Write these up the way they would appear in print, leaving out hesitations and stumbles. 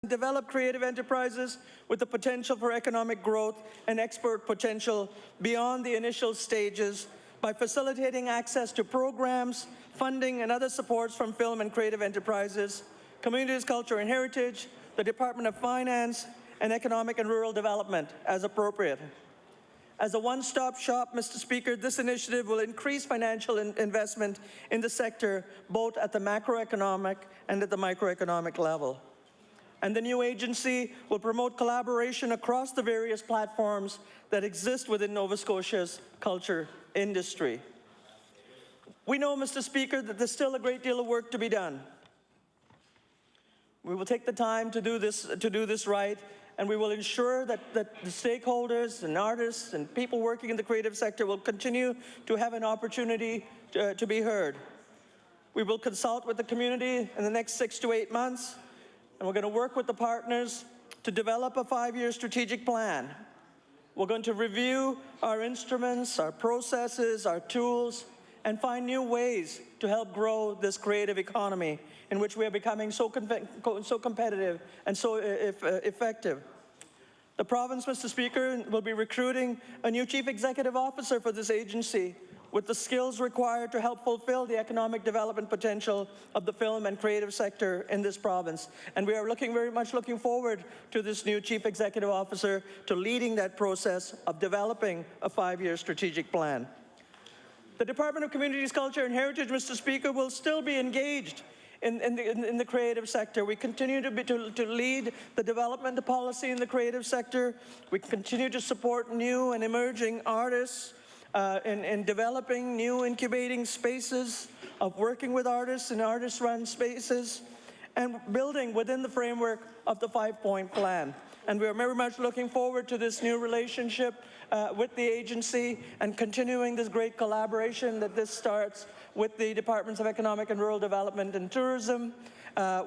develop creative enterprises with the potential for economic growth and export potential beyond the initial stages by facilitating access to programs, funding, and other supports from film and creative enterprises, communities, culture and heritage, the Department of Finance, and Economic and Rural Development as appropriate. As a one-stop shop, Mr. Speaker, this initiative will increase financial investment in the sector, both at the macroeconomic and at the microeconomic level. And the new agency will promote collaboration across the various platforms that exist within Nova Scotia's culture industry. We know, Mr. Speaker, that there's still a great deal of work to be done. We will take the time to do this right, and we will ensure that the stakeholders and artists and people working in the creative sector will continue to have an opportunity to be heard. We will consult with the community in the next 6 to 8 months, and we're going to work with the partners to develop a 5-year strategic plan. We're going to review our instruments, our processes, our tools, and find new ways to help grow this creative economy in which we are becoming so competitive and so effective. The province, Mr. Speaker, will be recruiting a new Chief Executive Officer for this agency with the skills required to help fulfill the economic development potential of the film and creative sector in this province. And we are very much looking forward to this new Chief Executive Officer to leading that process of developing a 5-year strategic plan. The Department of Communities, Culture and Heritage, Mr. Speaker, will still be engaged in the creative sector. We continue to lead the development of policy in the creative sector. We continue to support new and emerging artists in developing new incubating spaces, of working with artists in artist-run spaces, and building within the framework of the 5-point plan. And we are very much looking forward to this new relationship with the agency and continuing this great collaboration that this starts with the Departments of Economic and Rural Development and Tourism,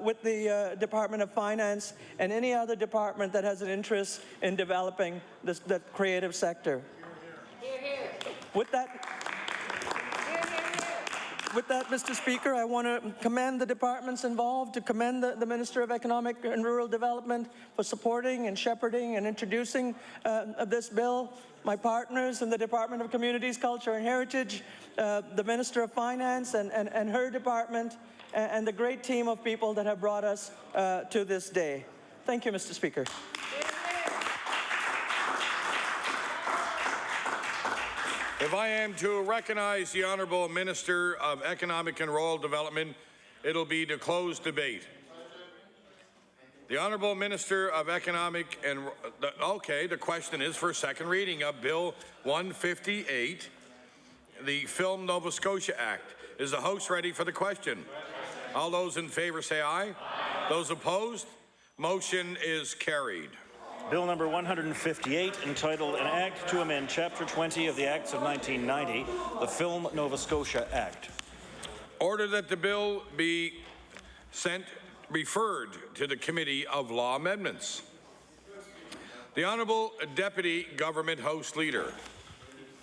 with the Department of Finance, and any other department that has an interest in developing the creative sector. Hear, hear. With that, Mr. Speaker, I want to commend the departments involved, to commend the Minister of Economic and Rural Development for supporting and shepherding and introducing this bill, my partners in the Department of Communities, Culture and Heritage, the Minister of Finance and her department, and the great team of people that have brought us to this day. Thank you, Mr. Speaker. If I am to recognize the Honourable Minister of Economic and Rural Development, it'll be to close debate. The Honourable Minister of Economic and... Okay, the question is for second reading of Bill 158, the Film Nova Scotia Act. Is the House ready for the question? All those in favour say aye. Aye. Those opposed? Motion is carried. Bill number 158, entitled An Act to Amend Chapter 20 of the Acts of 1990, the Film Nova Scotia Act. Order that the bill be referred to the Committee of Law Amendments. The Honourable Deputy Government House Leader.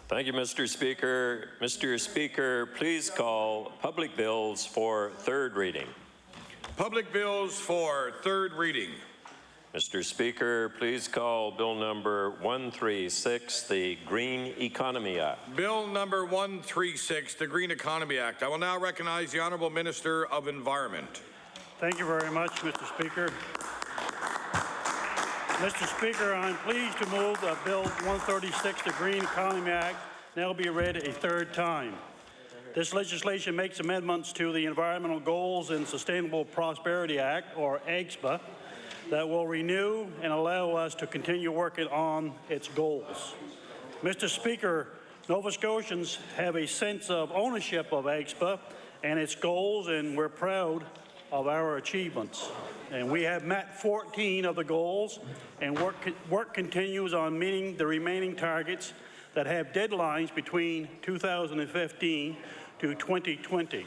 Thank you, Mr. Speaker. Mr. Speaker, please call public bills for third reading. Public bills for third reading. Mr. Speaker, please call Bill number 136, the Green Economy Act. Bill number 136, the Green Economy Act. I will now recognize the Honourable Minister of Environment. Thank you very much, Mr. Speaker. Mr. Speaker, I'm pleased to move that Bill 136, the Green Economy Act, now be read a third time. This legislation makes amendments to the Environmental Goals and Sustainable Prosperity Act, or EGSPA, that will renew and allow us to continue working on its goals. Mr. Speaker, Nova Scotians have a sense of ownership of EGSPA and its goals, and we're proud of our achievements. And we have met 14 of the goals, and work continues on meeting the remaining targets that have deadlines between 2015 to 2020.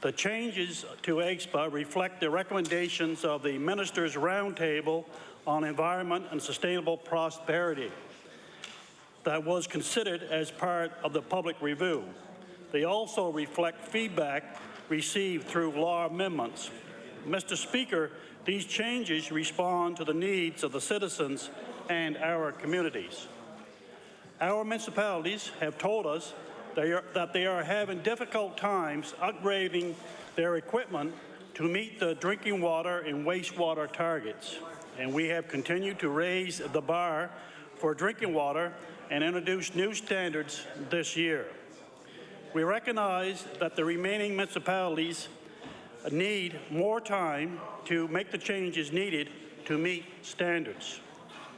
The changes to EGSPA reflect the recommendations of the Ministers' Roundtable on Environment and Sustainable Prosperity that was considered as part of the public review. They also reflect feedback received through law amendments. Mr. Speaker, These changes respond to the needs of the citizens and our communities. Our municipalities have told us that they are having difficult times upgrading their equipment to meet the drinking water and wastewater targets. And we have continued to raise the bar for drinking water and introduce new standards this year. We recognize that the remaining municipalities need more time to make the changes needed to meet standards.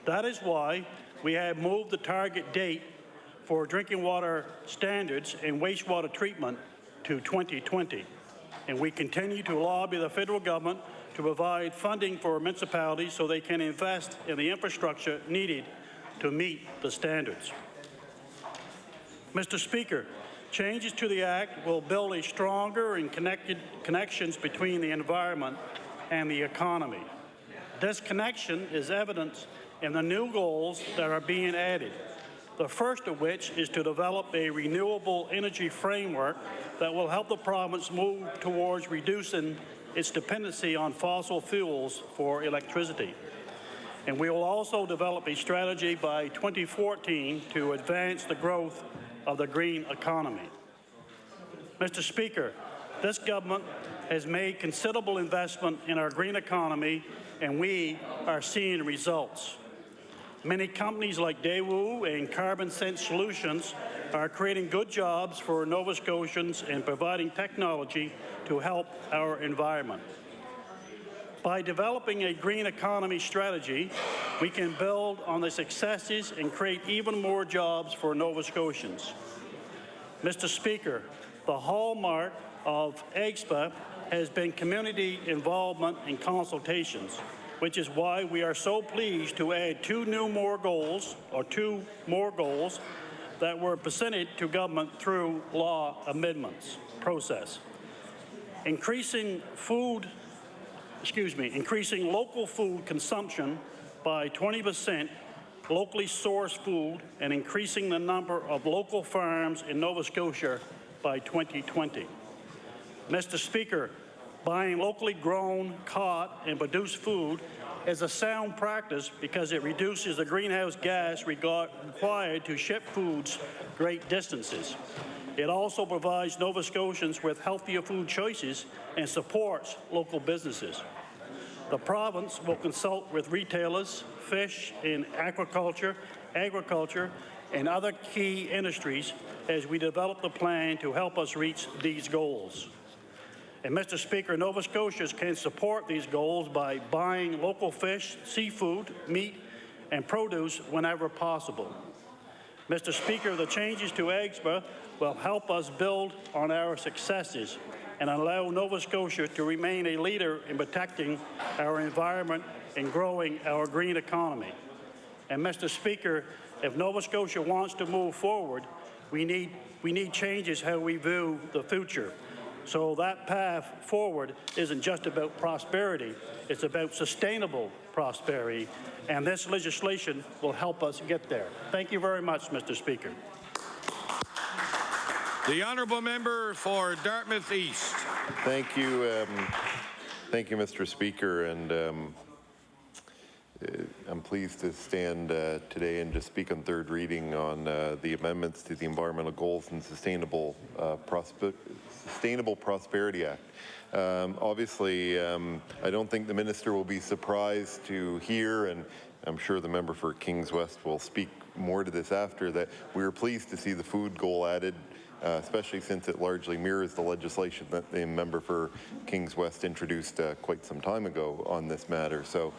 That is why we have moved the target date for drinking water standards and wastewater treatment to 2020. And we continue to lobby the federal government to provide funding for municipalities so they can invest in the infrastructure needed to meet the standards. Mr. Speaker, changes to the Act will build a stronger and connections between the environment and the economy. This connection is evident in the new goals that are being added, the first of which is to develop a renewable energy framework that will help the province move towards reducing its dependency on fossil fuels for electricity. And we will also develop a strategy by 2014 to advance the growth of the green economy. Mr. Speaker, this government has made considerable investment in our green economy, and we are seeing results. Many companies like Daewoo and Carbon Sense Solutions are creating good jobs for Nova Scotians and providing technology to help our environment. By developing a green economy strategy, we can build on the successes and create even more jobs for Nova Scotians. Mr. Speaker, the hallmark of EGSPA has been community involvement and consultations, which is why we are so pleased to add two more goals that were presented to government through law amendments process. Increasing local food consumption by 20%, locally sourced food, and increasing the number of local farms in Nova Scotia by 2020. Mr. Speaker, buying locally grown, caught, and produced food is a sound practice because it reduces the greenhouse gas required to ship foods great distances. It also provides Nova Scotians with healthier food choices and supports local businesses. The province will consult with retailers, fish and agriculture, and other key industries as we develop the plan to help us reach these goals. And Mr. Speaker, Nova Scotians can support these goals by buying local fish, seafood, meat, and produce whenever possible. Mr. Speaker, the changes to EGSPA will help us build on our successes and allow Nova Scotia to remain a leader in protecting our environment and growing our green economy. And Mr. Speaker, if Nova Scotia wants to move forward, we need changes how we view the future. So that path forward isn't just about prosperity, it's about sustainable prosperity, and this legislation will help us get there. Thank you very much, Mr. Speaker. The honourable member for Dartmouth East. Thank you, Mr. Speaker, and I'm pleased to stand today and just speak on third reading on the amendments to the Environmental Goals and Sustainable Prosperity Act. Obviously, I don't think the minister will be surprised to hear, and I'm sure the member for Kings West will speak more to this after, that we were pleased to see the food goal added, especially since it largely mirrors the legislation that the member for Kings West introduced quite some time ago on this matter. So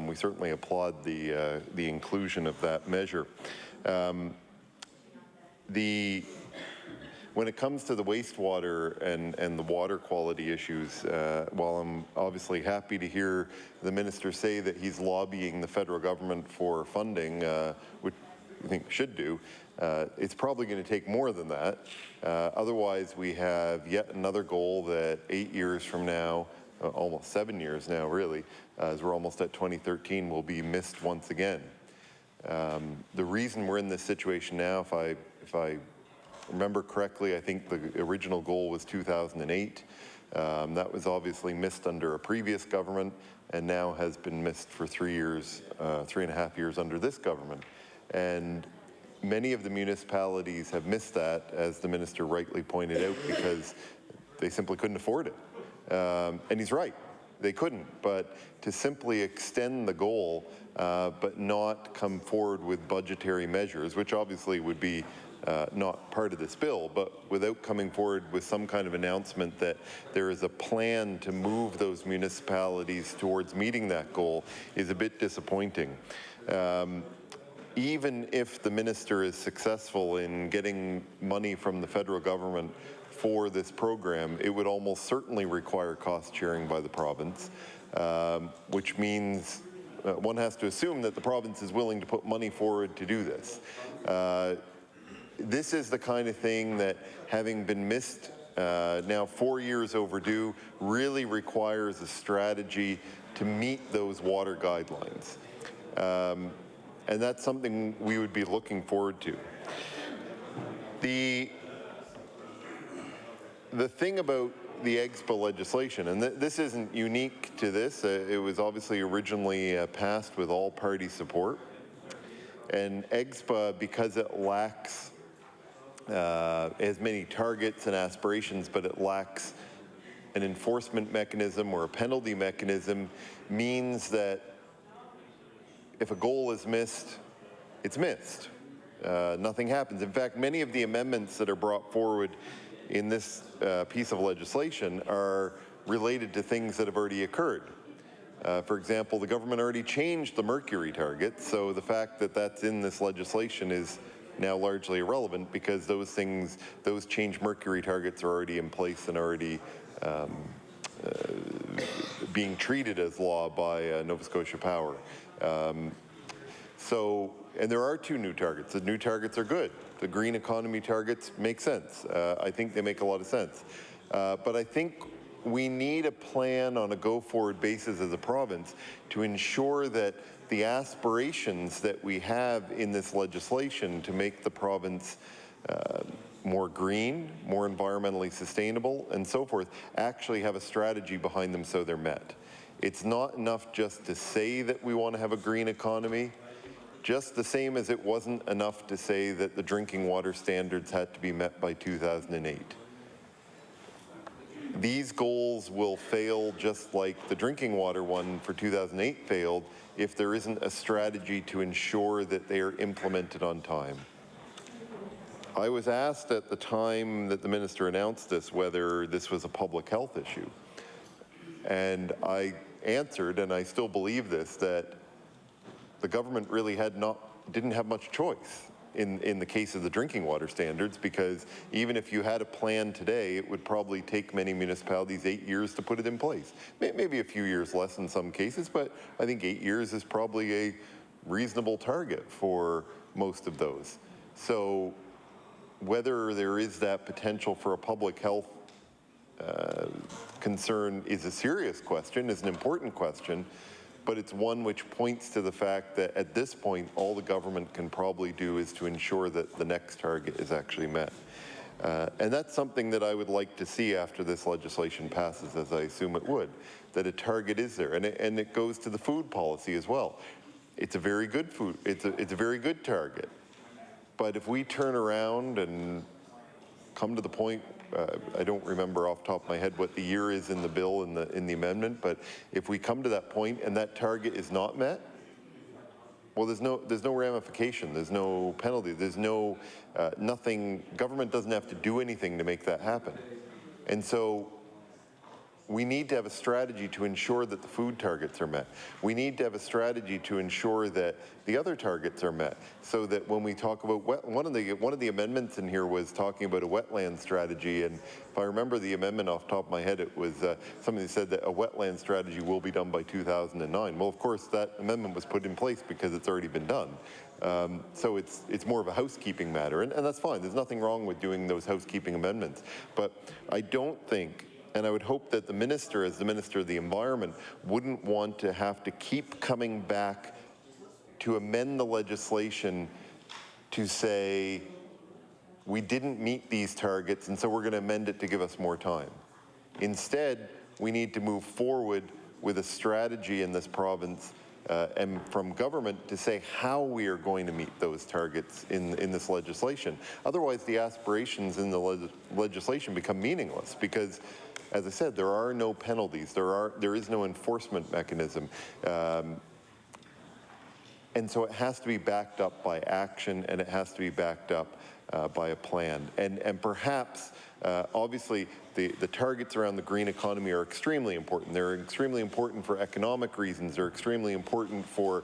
we certainly applaud the inclusion of that measure. When it comes to the wastewater and the water quality issues, while I'm obviously happy to hear the minister say that he's lobbying the federal government for funding, which I think should do, it's probably going to take more than that. Otherwise, we have yet another goal that 8 years from now, almost 7 years now really, as we're almost at 2013, will be missed once again. The reason we're in this situation now, if I remember correctly, I think the original goal was 2008. That was obviously missed under a previous government and now has been missed for 3 years, 3.5 years under this government. And many of the municipalities have missed that, as the minister rightly pointed out, because they simply couldn't afford it. And he's right, they couldn't. But to simply extend the goal, but not come forward with budgetary measures, which obviously would be not part of this bill, but without coming forward with some kind of announcement that there is a plan to move those municipalities towards meeting that goal is a bit disappointing. Even if the minister is successful in getting money from the federal government for this program, it would almost certainly require cost sharing by the province, which means one has to assume that the province is willing to put money forward to do this. This is the kind of thing that, having been missed now 4 years overdue, really requires a strategy to meet those water guidelines. And that's something we would be looking forward to. The thing about the EGSPA legislation, and this isn't unique to this, it was obviously originally passed with all party support. And EGSPA, because it lacks has many targets and aspirations, but it lacks an enforcement mechanism or a penalty mechanism, means that if a goal is missed, it's missed. Nothing happens. In fact, many of the amendments that are brought forward in this piece of legislation are related to things that have already occurred. For example, the government already changed the mercury target, so the fact that that's in this legislation is now largely irrelevant, because those things, those changed mercury targets are already in place and already being treated as law by Nova Scotia Power. And there are 2 new targets. The new targets are good. The green economy targets make sense. I think they make a lot of sense. But I think we need a plan on a go-forward basis as a province to ensure that the aspirations that we have in this legislation to make the province more green, more environmentally sustainable, and so forth, actually have a strategy behind them so they're met. It's not enough just to say that we want to have a green economy, just the same as it wasn't enough to say that the drinking water standards had to be met by 2008. These goals will fail just like the drinking water one for 2008 failed if there isn't a strategy to ensure that they are implemented on time. I was asked at the time that the minister announced this whether this was a public health issue. And I answered, and I still believe this, that the government really didn't have much choice in the case of the drinking water standards, because even if you had a plan today, it would probably take many municipalities 8 years to put it in place. Maybe a few years less in some cases, but I think 8 years is probably a reasonable target for most of those. So whether there is that potential for a public health concern is a serious question, is an important question, but it's one which points to the fact that at this point, all the government can probably do is to ensure that the next target is actually met. And that's something that I would like to see after this legislation passes, as I assume it would, that a target is there. And it goes to the food policy as well. It's a very good it's a very good target. But if we turn around and come to the point, I don't remember off the top of my head what the year is in the bill in the amendment, but if we come to that point and that target is not met, well, there's no ramification, there's no penalty, there's no nothing. Government doesn't have to do anything to make that happen, and so we need to have a strategy to ensure that the food targets are met. We need to have a strategy to ensure that the other targets are met, so that when we talk about one of the amendments in here was talking about a wetland strategy, and if I remember the amendment off the top of my head, it was somebody said that a wetland strategy will be done by 2009. Well, of course, that amendment was put in place because it's already been done. So it's more of a housekeeping matter, and that's fine. There's nothing wrong with doing those housekeeping amendments, but I don't think, and I would hope that the minister, as the Minister of the Environment, wouldn't want to have to keep coming back to amend the legislation to say, we didn't meet these targets, and so we're going to amend it to give us more time. Instead, we need to move forward with a strategy in this province and from government to say how we are going to meet those targets in this legislation. Otherwise, the aspirations in the legislation become meaningless because, as I said, there are no penalties. There is no enforcement mechanism. And so it has to be backed up by action, and it has to be backed up by a plan. And perhaps, obviously, the targets around the green economy are extremely important. They're extremely important for economic reasons. They're extremely important for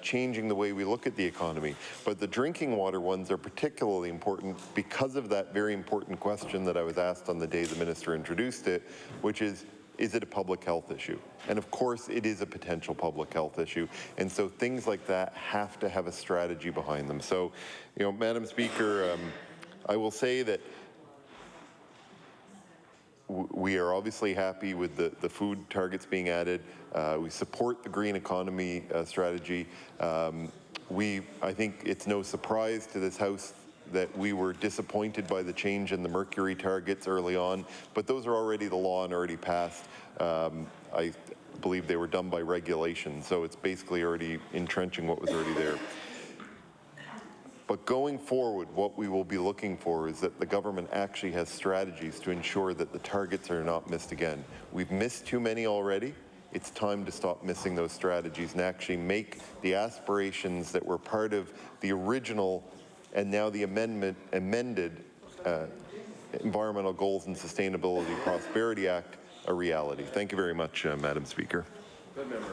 changing the way we look at the economy. But the drinking water ones are particularly important because of that very important question that I was asked on the day the minister introduced it, which is it a public health issue? And of course, it is a potential public health issue. And so things like that have to have a strategy behind them. So, you know, Madam Speaker, I will say that we are obviously happy with the food targets being added. We support the green economy strategy. I think it's no surprise to this House that we were disappointed by the change in the mercury targets early on, but those are already the law and already passed. I believe they were done by regulation, so it's basically already entrenching what was already there. But going forward, what we will be looking for is that the government actually has strategies to ensure that the targets are not missed again. We've missed too many already. It's time to stop missing those strategies and actually make the aspirations that were part of the original and now the amended Environmental Goals and Sustainability Prosperity Act a reality. Thank you very much, Madam Speaker. Good member.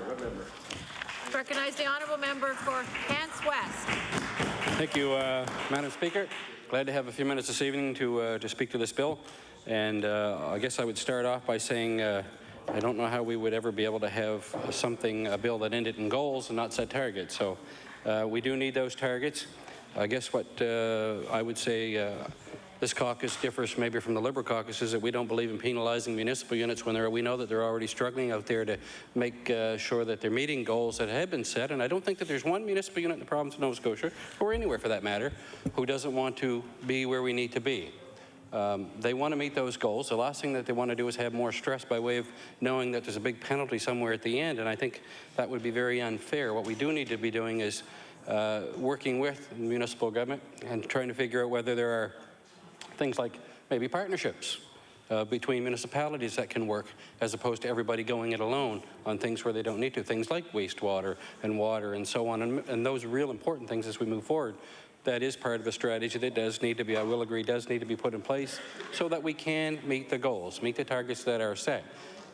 Recognize the honourable member for Hants West. Thank you, Madam Speaker. Glad to have a few minutes this evening to speak to this bill. And I guess I would start off by saying I don't know how we would ever be able to have a bill that ended in goals and not set targets. So we do need those targets. I guess what I would say this caucus differs maybe from the Liberal caucus is that we don't believe in penalizing municipal units when we know that they're already struggling out there to make sure that they're meeting goals that have been set. And I don't think that there's one municipal unit in the province of Nova Scotia, or anywhere for that matter, who doesn't want to be where we need to be. They want to meet those goals. The last thing that they want to do is have more stress by way of knowing that there's a big penalty somewhere at the end, and I think that would be very unfair. What we do need to be doing is working with municipal government and trying to figure out whether there are things like maybe partnerships between municipalities that can work, as opposed to everybody going it alone on things where they don't need to, things like wastewater and water and so on, and those are real important things as we move forward. That is part of a strategy that does need to be, I will agree, does need to be put in place so that we can meet the goals, meet the targets that are set.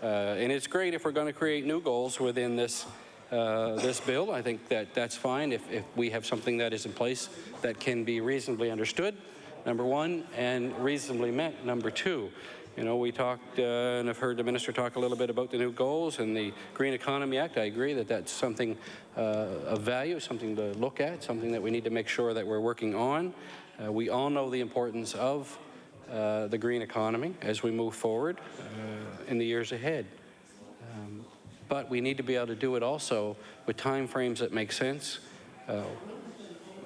And it's great if we're going to create new goals within this this bill. I think that that's fine if we have something that is in place that can be reasonably understood, number one, and reasonably met, number two. You know, we talked, and I've heard the minister talk a little bit about the new goals and the Green Economy Act. I agree that that's something of value, something to look at, something that we need to make sure that we're working on. We all know the importance of the green economy as we move forward in the years ahead. But we need to be able to do it also with time frames that make sense.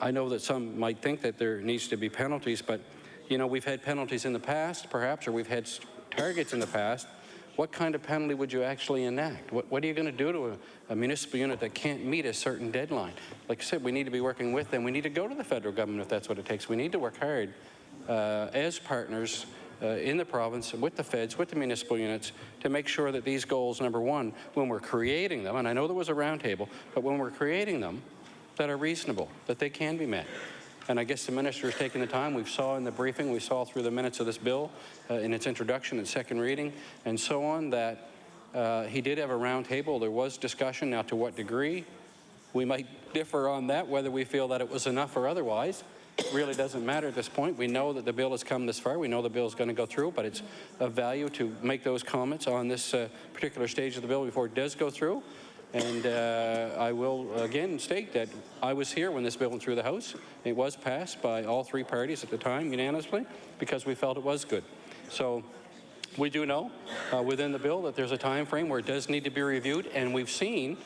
I know that some might think that there needs to be penalties, but you know, we've had penalties in the past, perhaps, or we've had targets in the past. What kind of penalty would you actually enact? What are you going to do to a municipal unit that can't meet a certain deadline? Like I said, we need to be working with them. We need to go to the federal government if that's what it takes. We need to work hard as partners in the province, with the feds, with the municipal units, to make sure that these goals, number one, when we're creating them, and I know there was a roundtable, but when we're creating them, that are reasonable, that they can be met. And I guess the minister has taken the time. We saw in the briefing, we saw through the minutes of this bill in its introduction and second reading and so on that he did have a roundtable. There was discussion. Now, to what degree? We might differ on that, whether we feel that it was enough or otherwise. It really doesn't matter at this point. We know that the bill has come this far. We know the bill is going to go through, but it's of value to make those comments on this particular stage of the bill before it does go through. And I will again state that I was here when this bill went through the House. It was passed by all three parties at the time unanimously because we felt it was good. So we do know within the bill that there's a time frame where it does need to be reviewed, and we've seen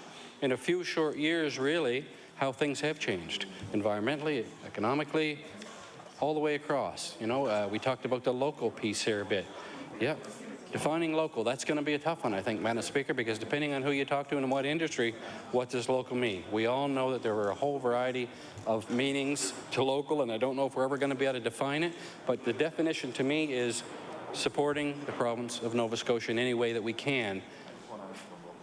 in a few short years really how things have changed environmentally, economically, all the way across. You know, we talked about the local piece here a bit. Yeah. Defining local, that's going to be a tough one, I think, Madam Speaker, because depending on who you talk to and in what industry, what does local mean? We all know that there are a whole variety of meanings to local, and I don't know if we're ever going to be able to define it, but the definition to me is supporting the province of Nova Scotia in any way that we can,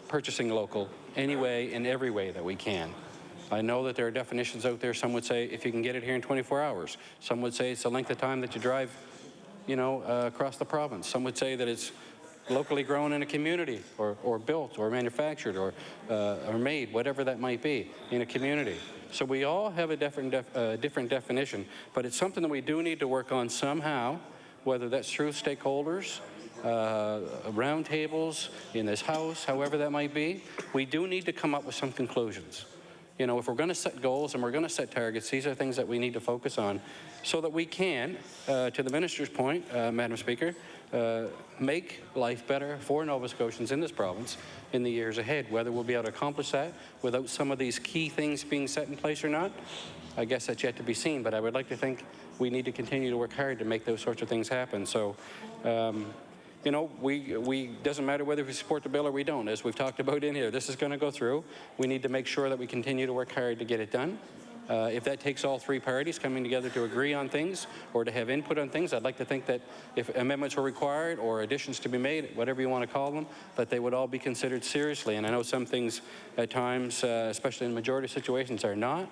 purchasing local any way in every way that we can. I know that there are definitions out there. Some would say if you can get it here in 24 hours. Some would say it's the length of time that you drive, across the province. Some would say that it's locally grown in a community, or built, or manufactured, or made, whatever that might be, in a community. So we all have a different definition, but it's something that we do need to work on somehow, whether that's through stakeholders, roundtables, in this House, however that might be. We do need to come up with some conclusions. If we're going to set goals and we're going to set targets, these are things that we need to focus on so that we can, to the Minister's point, Madam Speaker, make life better for Nova Scotians in this province in the years ahead. Whether we'll be able to accomplish that without some of these key things being set in place or not, I guess that's yet to be seen, but I would like to think we need to continue to work hard to make those sorts of things happen. So, we doesn't matter whether we support the bill or we don't, as we've talked about in here. This is going to go through. We need to make sure that we continue to work hard to get it done. If that takes all three parties coming together to agree on things or to have input on things, I'd like to think that if amendments were required or additions to be made, whatever you want to call them, that they would all be considered seriously. And I know some things at times, especially in majority situations, are not,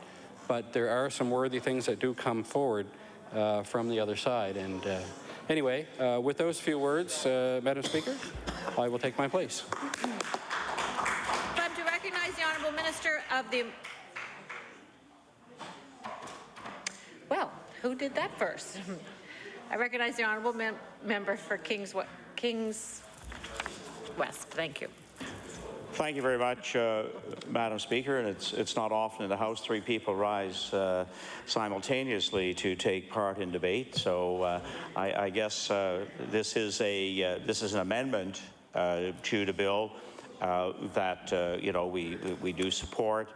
but there are some worthy things that do come forward from the other side. And anyway, with those few words, Madam Speaker, I will take my place. Time to recognize the Honourable Minister of the... Well, who did that first? I recognize the Honourable Member for Kings West. Thank you. Thank you very much, Madam Speaker. And it's not often in the House 3 people rise simultaneously to take part in debate. So I guess this is an amendment to the bill that we do support.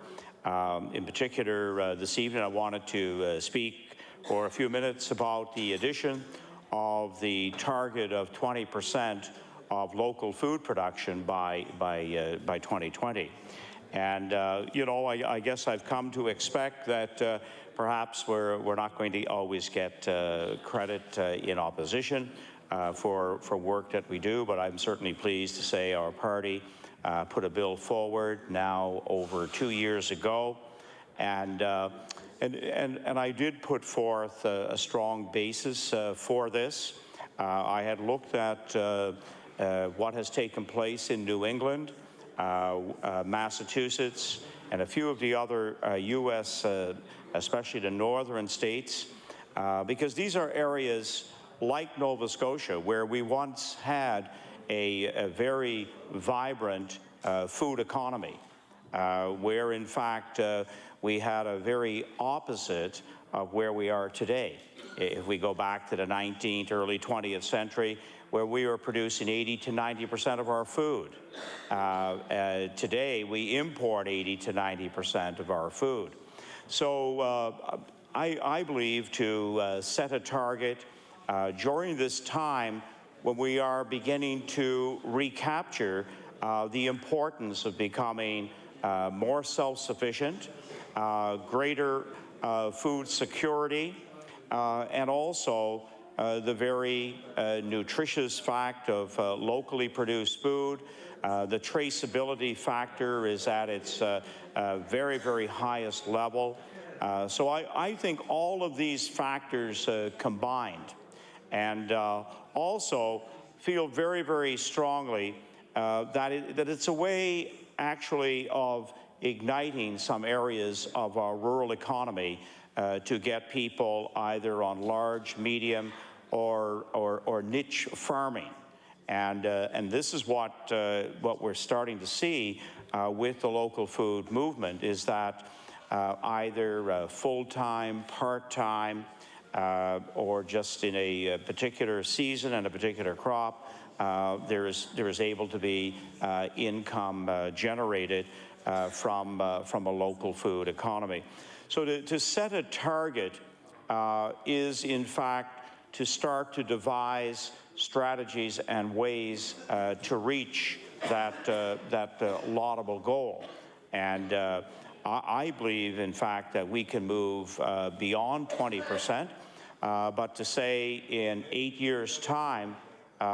In particular, this evening I wanted to speak for a few minutes about the addition of the target of 20% of local food production by 2020. And, I guess I've come to expect that perhaps we're not going to always get credit in opposition for work that we do, but I'm certainly pleased to say our party put a bill forward now over 2 years ago, and I did put forth a strong basis for this. I had looked at what has taken place in New England, Massachusetts, and a few of the other U.S., especially the northern states, because these are areas like Nova Scotia where we once had a very vibrant food economy, where in fact we had a very opposite of where we are today. If we go back to the 19th, early 20th century, where we were producing 80 to 90% of our food. Today, we import 80 to 90% of our food. So I believe to set a target during this time when we are beginning to recapture the importance of becoming more self-sufficient, greater food security, and also the very nutritious fact of locally produced food. The traceability factor is at its very, very highest level. So I think all of these factors combined, and also feel very, very strongly that it's a way actually of igniting some areas of our rural economy to get people either on large, medium, or niche farming, and this is what we're starting to see with the local food movement, is that either full-time, part-time, or just in a particular season and a particular crop, there is able to be income generated from a local food economy. So to set a target is in fact to start to devise strategies and ways to reach that laudable goal. And I believe, in fact, that we can move beyond 20%, but to say in 8 years' time,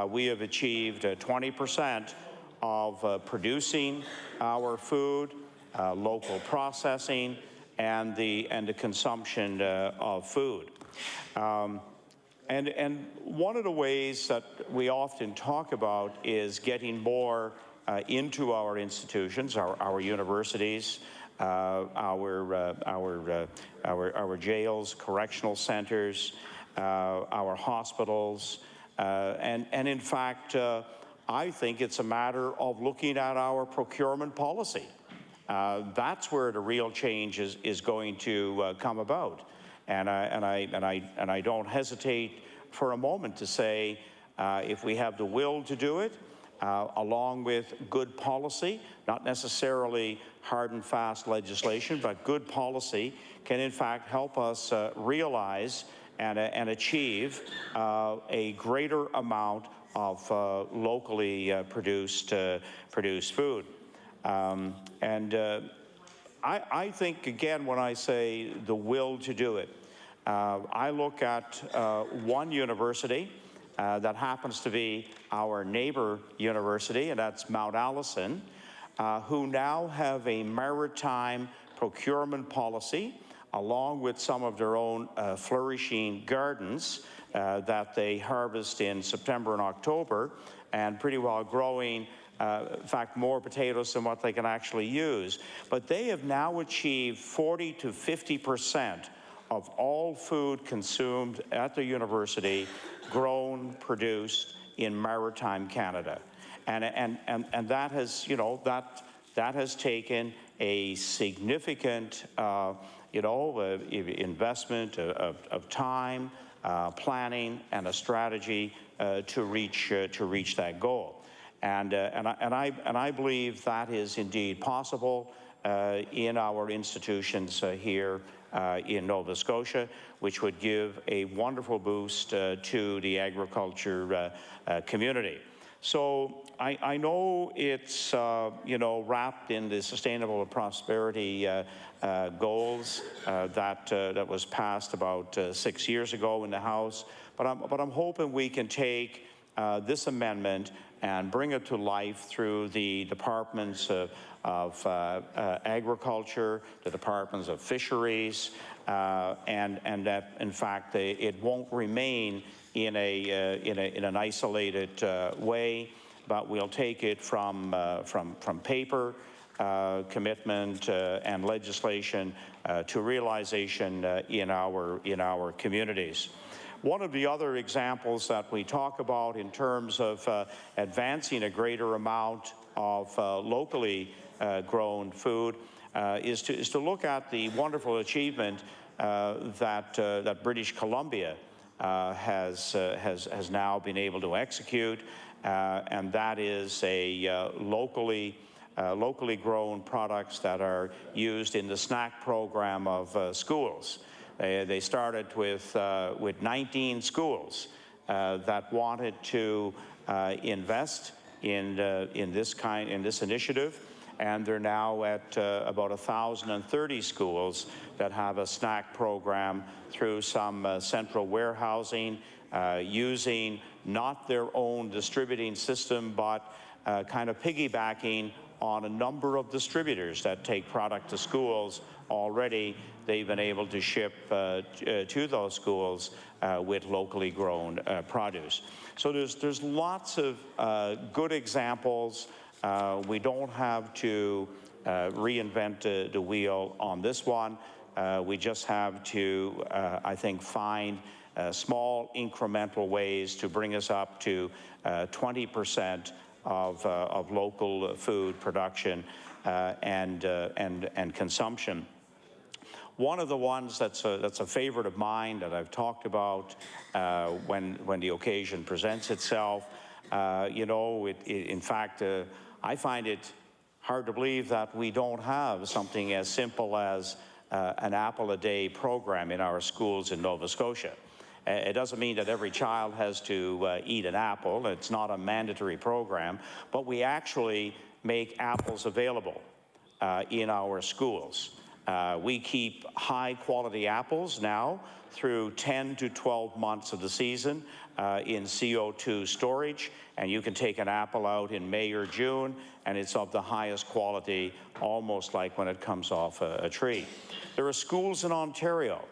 we have achieved 20% of producing our food, local processing, and the consumption of food. And one of the ways that we often talk about is getting more into our institutions, our universities, our jails, correctional centers, our hospitals, and in fact, I think it's a matter of looking at our procurement policy. That's where the real change is going to come about. And I don't hesitate for a moment to say, if we have the will to do it, along with good policy, not necessarily hard and fast legislation, but good policy can in fact help us realize and achieve a greater amount of locally produced food. I think, again, when I say the will to do it, I look at one university that happens to be our neighbor university, and that's Mount Allison, who now have a maritime procurement policy, along with some of their own flourishing gardens that they harvest in September and October, and pretty well growing, in fact, more potatoes than what they can actually use. But they have now achieved 40 to 50% of all food consumed at the university grown, produced in maritime Canada. And that has, you know, that has taken a significant, investment of time, planning, and a strategy to reach that goal. And I believe that is indeed possible in our institutions here in Nova Scotia, which would give a wonderful boost to the agriculture community. So I know it's wrapped in the sustainable prosperity goals that was passed about 6 years ago in the House, but I'm hoping we can take this amendment and bring it to life through the departments of agriculture, the departments of fisheries, and that in fact it won't remain in an isolated way, but we'll take it from paper commitment and legislation to realization in our communities. One of the other examples that we talk about in terms of advancing a greater amount of locally grown food is to look at the wonderful achievement that British Columbia has now been able to execute, and that is a locally grown products that are used in the snack program of schools. They started with 19 schools that wanted to invest in this initiative, and they're now at about 1,030 schools that have a snack program through some central warehousing, using not their own distributing system, but kind of piggybacking on a number of distributors that take product to schools. Already they've been able to ship to those schools with locally grown produce. So there's lots of good examples. We don't have to reinvent the wheel on this one. We just have to, I think, find small incremental ways to bring us up to 20% of local food production and consumption. One of the ones that's a favorite of mine that I've talked about when the occasion presents itself, in fact, I find it hard to believe that we don't have something as simple as an apple a day program in our schools in Nova Scotia. It doesn't mean that every child has to eat an apple. It's not a mandatory program, but we actually make apples available in our schools. We keep high-quality apples now through 10 to 12 months of the season in CO2 storage, and you can take an apple out in May or June, and it's of the highest quality, almost like when it comes off a tree. There are schools in Ontario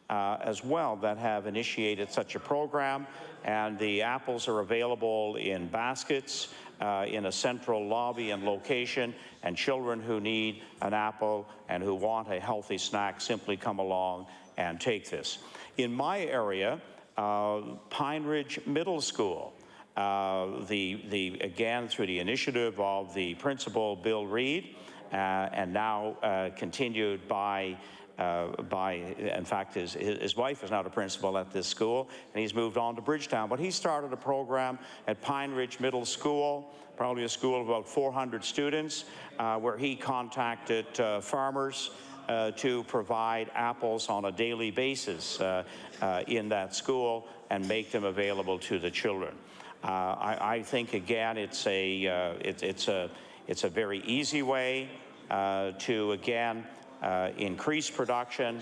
as well that have initiated such a program, and the apples are available in baskets in a central lobby and location, and children who need an apple and who want a healthy snack simply come along and take this. In my area, Pine Ridge Middle School, again through the initiative of the principal Bill Reid, and now continued by in fact, his wife is now the principal at this school, and he's moved on to Bridgetown. But he started a program at Pine Ridge Middle School, probably a school of about 400 students, where he contacted farmers to provide apples on a daily basis in that school and make them available to the children. I think, again, it's a very easy way to, again, increase production,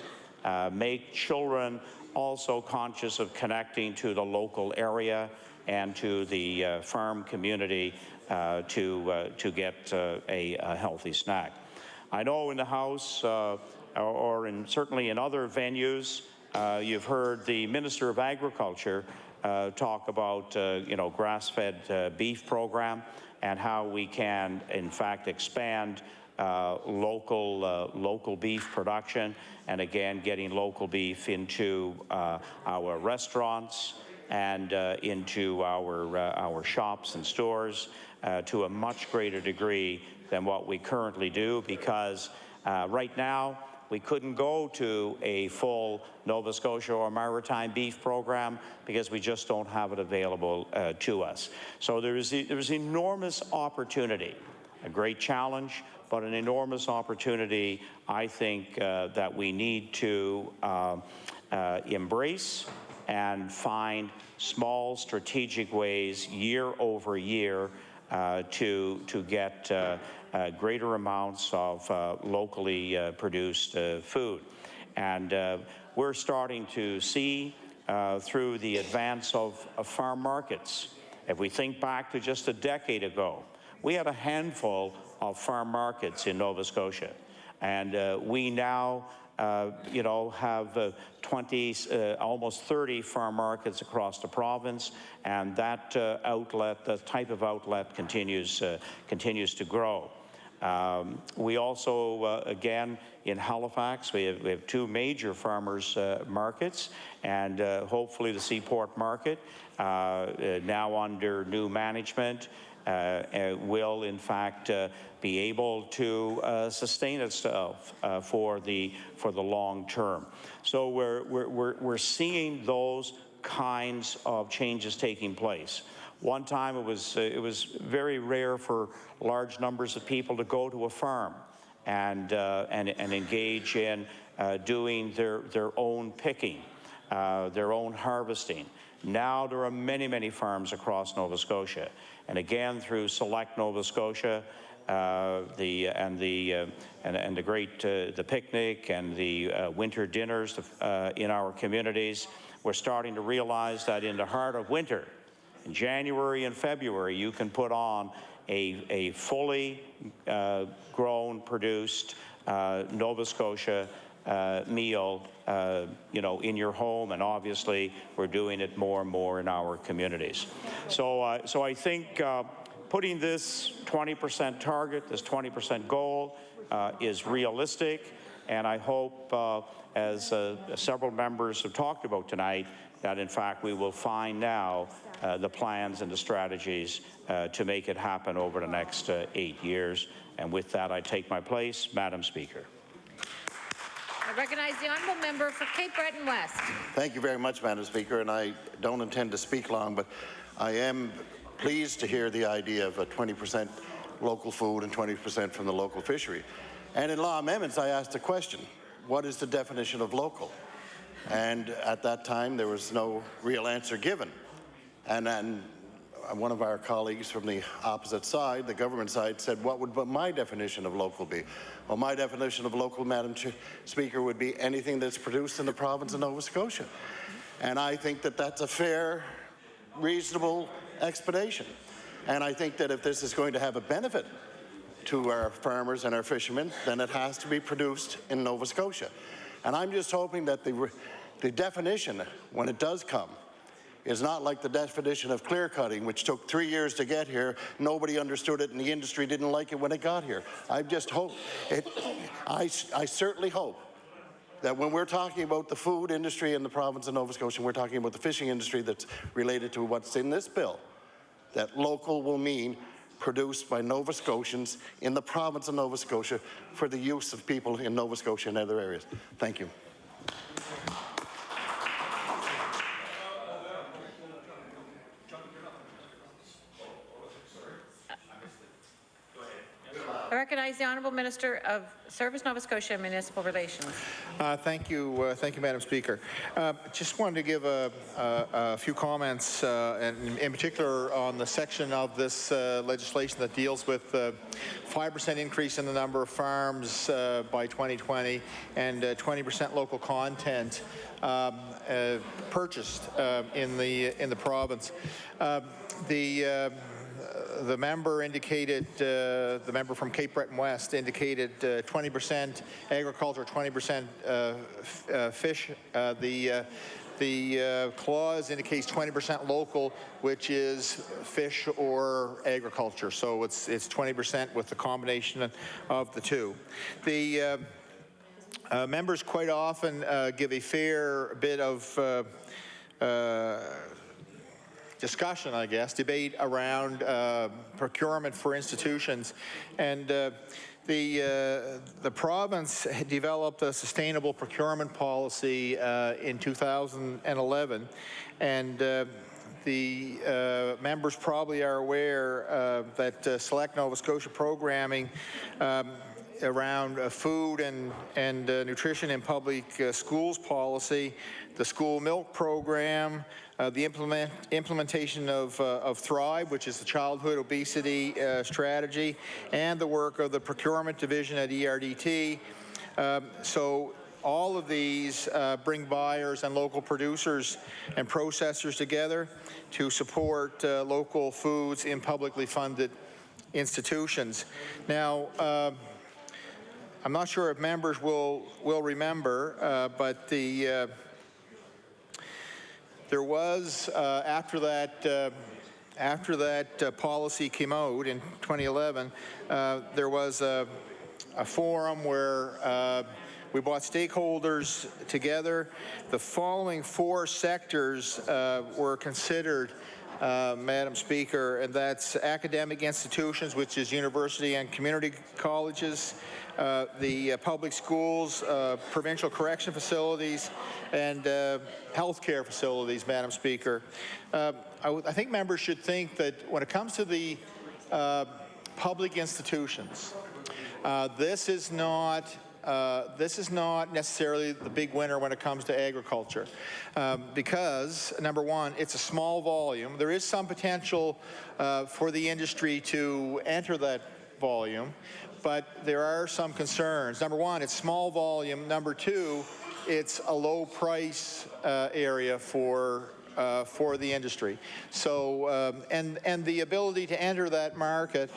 make children also conscious of connecting to the local area and to the farm community to get a healthy snack. I know in the House or certainly in other venues, you've heard the Minister of Agriculture talk about grass-fed beef program and how we can in fact expand local beef production, and again getting local beef into our restaurants and into our shops and stores to a much greater degree than what we currently do, because right now we couldn't go to a full Nova Scotia or maritime beef program because we just don't have it available to us. So there's enormous opportunity, a great challenge, but an enormous opportunity, I think, that we need to embrace and find small strategic ways year over year to get greater amounts of locally produced food. And we're starting to see through the advance of farm markets. If we think back to just a decade ago, we had a handful of farm markets in Nova Scotia, and we now have 20, almost 30 farm markets across the province, and that the type of outlet continues to grow. We also, again, in Halifax, we have two major farmers markets, and hopefully the Seaport Market, now under new management, will in fact be able to sustain itself for the long term. So we're seeing those kinds of changes taking place. One time it was very rare for large numbers of people to go to a farm and engage in doing their own picking, their own harvesting. Now there are many, many farms across Nova Scotia, and again through Select Nova Scotia, the picnic and the winter dinners in our communities, we're starting to realize that in the heart of winter, in January and February, you can put on a fully grown, produced Nova Scotia meal, in your home, and obviously we're doing it more and more in our communities. So I think putting this 20% target, this 20% goal, is realistic, and I hope, as several members have talked about tonight, that in fact we will find now the plans and the strategies to make it happen over the next 8 years. And with that, I take my place, Madam Speaker. I recognize the honourable member for Cape Breton West. Thank you very much, Madam Speaker, and I don't intend to speak long, but I am pleased to hear the idea of a 20% local food and 20% from the local fishery. And in law amendments, I asked a question: what is the definition of local? And at that time, there was no real answer given. And then one of our colleagues from the opposite side, the government side, said, what would my definition of local be? Well, my definition of local, Madam Speaker, would be anything that's produced in the province of Nova Scotia. And I think that that's a fair, reasonable explanation. And I think that if this is going to have a benefit to our farmers and our fishermen, then it has to be produced in Nova Scotia. And I'm just hoping that the definition, when it does come, is not like the definition of clear cutting, which took 3 years to get here. Nobody understood it, and the industry didn't like it when it got here. I just hope I certainly hope that when we're talking about the food industry in the province of Nova Scotia, we're talking about the fishing industry that's related to what's in this bill, that local will mean produced by Nova Scotians in the province of Nova Scotia for the use of people in Nova Scotia and other areas. Thank you. I recognize the Honourable Minister of Service, Nova Scotia and Municipal Relations. Thank you, Madam Speaker. Just wanted to give a few comments, and in particular on the section of this legislation that deals with 5% increase in the number of farms by 2020 and 20% local content purchased in the province. The member indicated, the member from Cape Breton West indicated 20% agriculture, 20% fish. The clause indicates 20% local, which is fish or agriculture. So it's 20% with the combination of the two. The members quite often give a fair bit of discussion, I guess, debate around procurement for institutions, and the province developed a sustainable procurement policy in 2011, and the members probably are aware that Select Nova Scotia programming around food and nutrition in public schools policy, the school milk program, the implementation of Thrive, which is the childhood obesity strategy, and the work of the procurement division at ERDT. So all of these bring buyers and local producers and processors together to support local foods in publicly funded institutions. Now, I'm not sure if members will remember, but there was after that policy came out in 2011, there was a forum where we brought stakeholders together. The following 4 sectors were considered, Madam Speaker, and that's academic institutions, which is university and community colleges, the public schools, provincial correction facilities, and healthcare facilities, Madam Speaker. I think members should think that when it comes to the public institutions, this is not necessarily the big winner when it comes to agriculture, because, number one, it's a small volume. There is some potential for the industry to enter that volume, but there are some concerns. Number one, it's small volume. Number two, it's a low price area for the industry. So, and the ability to enter that market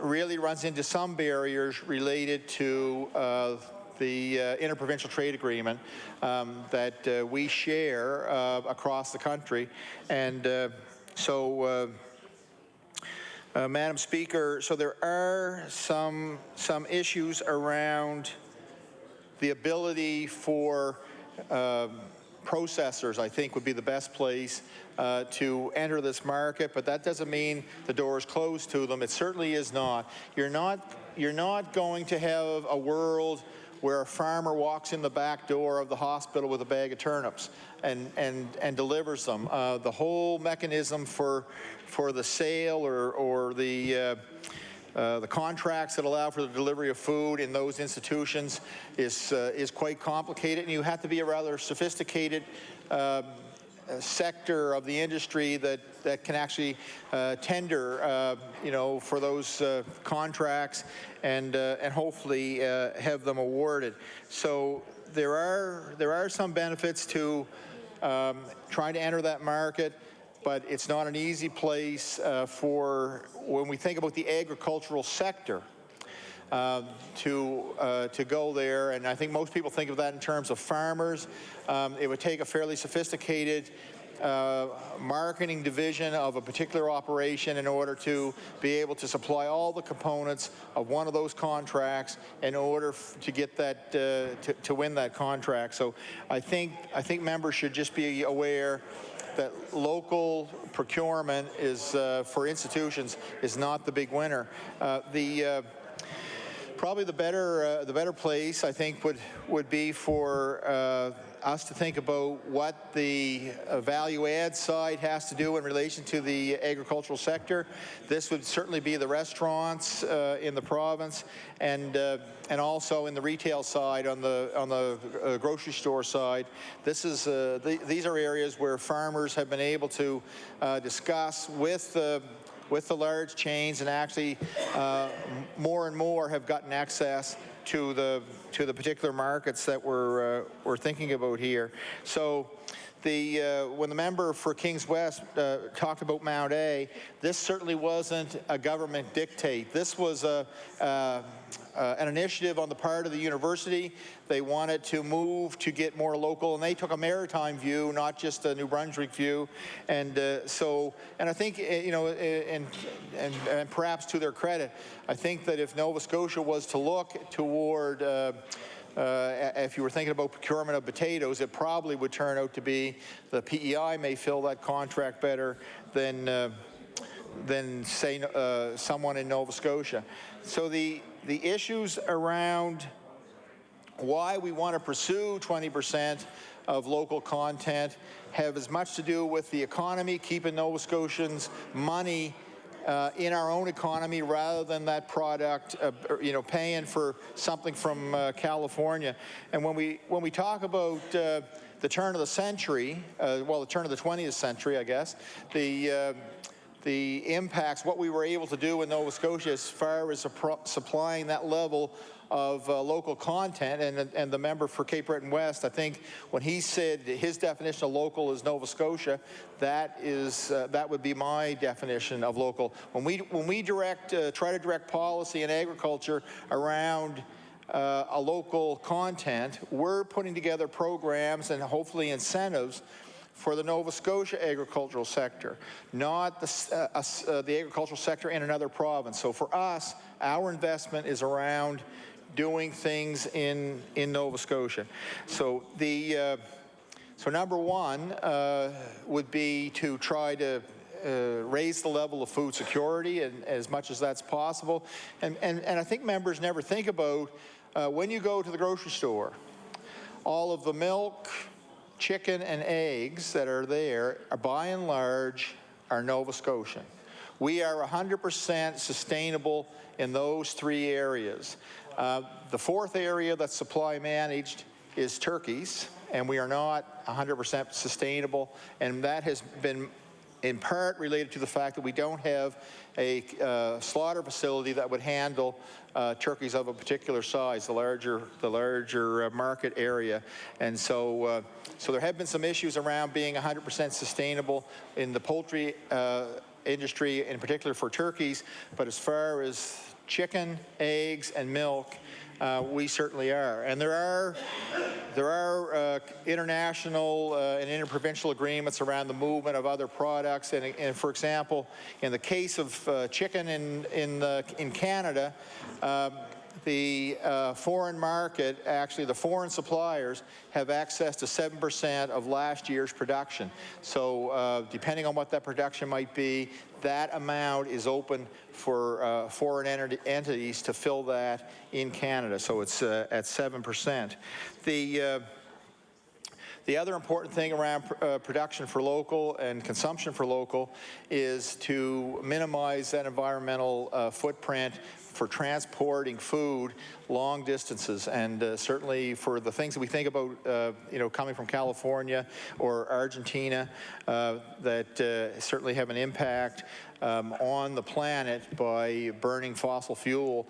really runs into some barriers related to the interprovincial trade agreement that we share across the country. And Madam Speaker, so there are some issues around the ability for processors, I think, would be the best place to enter this market, but that doesn't mean the door is closed to them. It certainly is not. You're not going to have a world where a farmer walks in the back door of the hospital with a bag of turnips and delivers them. The whole mechanism for the sale or the the contracts that allow for the delivery of food in those institutions is quite complicated, and you have to be a rather sophisticated sector of the industry that can actually tender, for those contracts and hopefully have them awarded. So there are some benefits to trying to enter that market, but it's not an easy place for when we think about the agricultural sector to go there. And I think most people think of that in terms of farmers. It would take a fairly sophisticated marketing division of a particular operation in order to be able to supply all the components of one of those contracts in order to get that to win that contract. So I think members should just be aware that local procurement is for institutions is not the big winner. Probably the better place, I think, would be for us to think about what the value add side has to do in relation to the agricultural sector. This would certainly be the restaurants in the province, and also in the retail side, on the grocery store side. These are areas where farmers have been able to discuss with the large chains, and actually more and more have gotten access to the particular markets that we're thinking about here. So when the member for Kings West talked about Mount A, this certainly wasn't a government dictate. This was an initiative on the part of the university. They wanted to move to get more local, and they took a maritime view, not just a New Brunswick view. And I think, and perhaps to their credit, I think that if Nova Scotia was to look toward, if you were thinking about procurement of potatoes, it probably would turn out to be the PEI may fill that contract better than say someone in Nova Scotia. So the issues around why we want to pursue 20% of local content have as much to do with the economy, keeping Nova Scotians' money in our own economy rather than that product, paying for something from California. And when we talk about the turn of the century, the turn of the 20th century, I guess, the impacts, what we were able to do in Nova Scotia as far as supplying that level of local content, and the member for Cape Breton West, I think when he said his definition of local is Nova Scotia, that would be my definition of local. When we try to direct policy in agriculture around a local content, we're putting together programs and hopefully incentives for the Nova Scotia agricultural sector, not the agricultural sector in another province. So for us, our investment is around doing things in Nova Scotia. So so number one would be to try to raise the level of food security as much as that's possible. And I think members never think about when you go to the grocery store, all of the milk, chicken, and eggs that are there are by and large are Nova Scotian. We are 100% sustainable in those three areas. The fourth area that's supply managed is turkeys, and we are not 100% sustainable, and that has been in part related to the fact that we don't have a slaughter facility that would handle turkeys of a particular size, the larger market area. And so there have been some issues around being 100% sustainable in the poultry industry, in particular for turkeys, but as far as chicken, eggs, and milk, we certainly are. And there are international and interprovincial agreements around the movement of other products. And for example, in the case of chicken in Canada, the foreign market, actually the foreign suppliers, have access to 7% of last year's production. So depending on what that production might be, that amount is open for foreign entities to fill that in Canada. So it's at 7%. The other important thing around production for local and consumption for local is to minimize that environmental footprint for transporting food long distances, and certainly for the things that we think about, coming from California or Argentina, that certainly have an impact on the planet by burning fossil fuel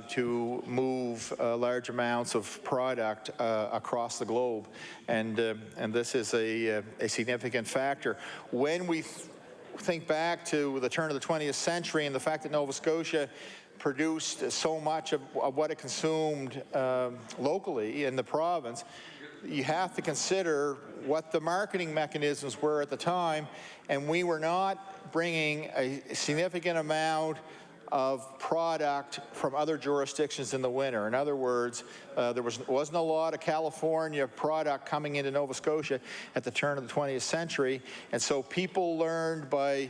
to move large amounts of product across the globe, and this is a significant factor. When we think back to the turn of the 20th century and the fact that Nova Scotia produced so much of what it consumed locally in the province, you have to consider what the marketing mechanisms were at the time, and we were not bringing a significant amount of product from other jurisdictions in the winter. In other words, there wasn't a lot of California product coming into Nova Scotia at the turn of the 20th century, and so people learned by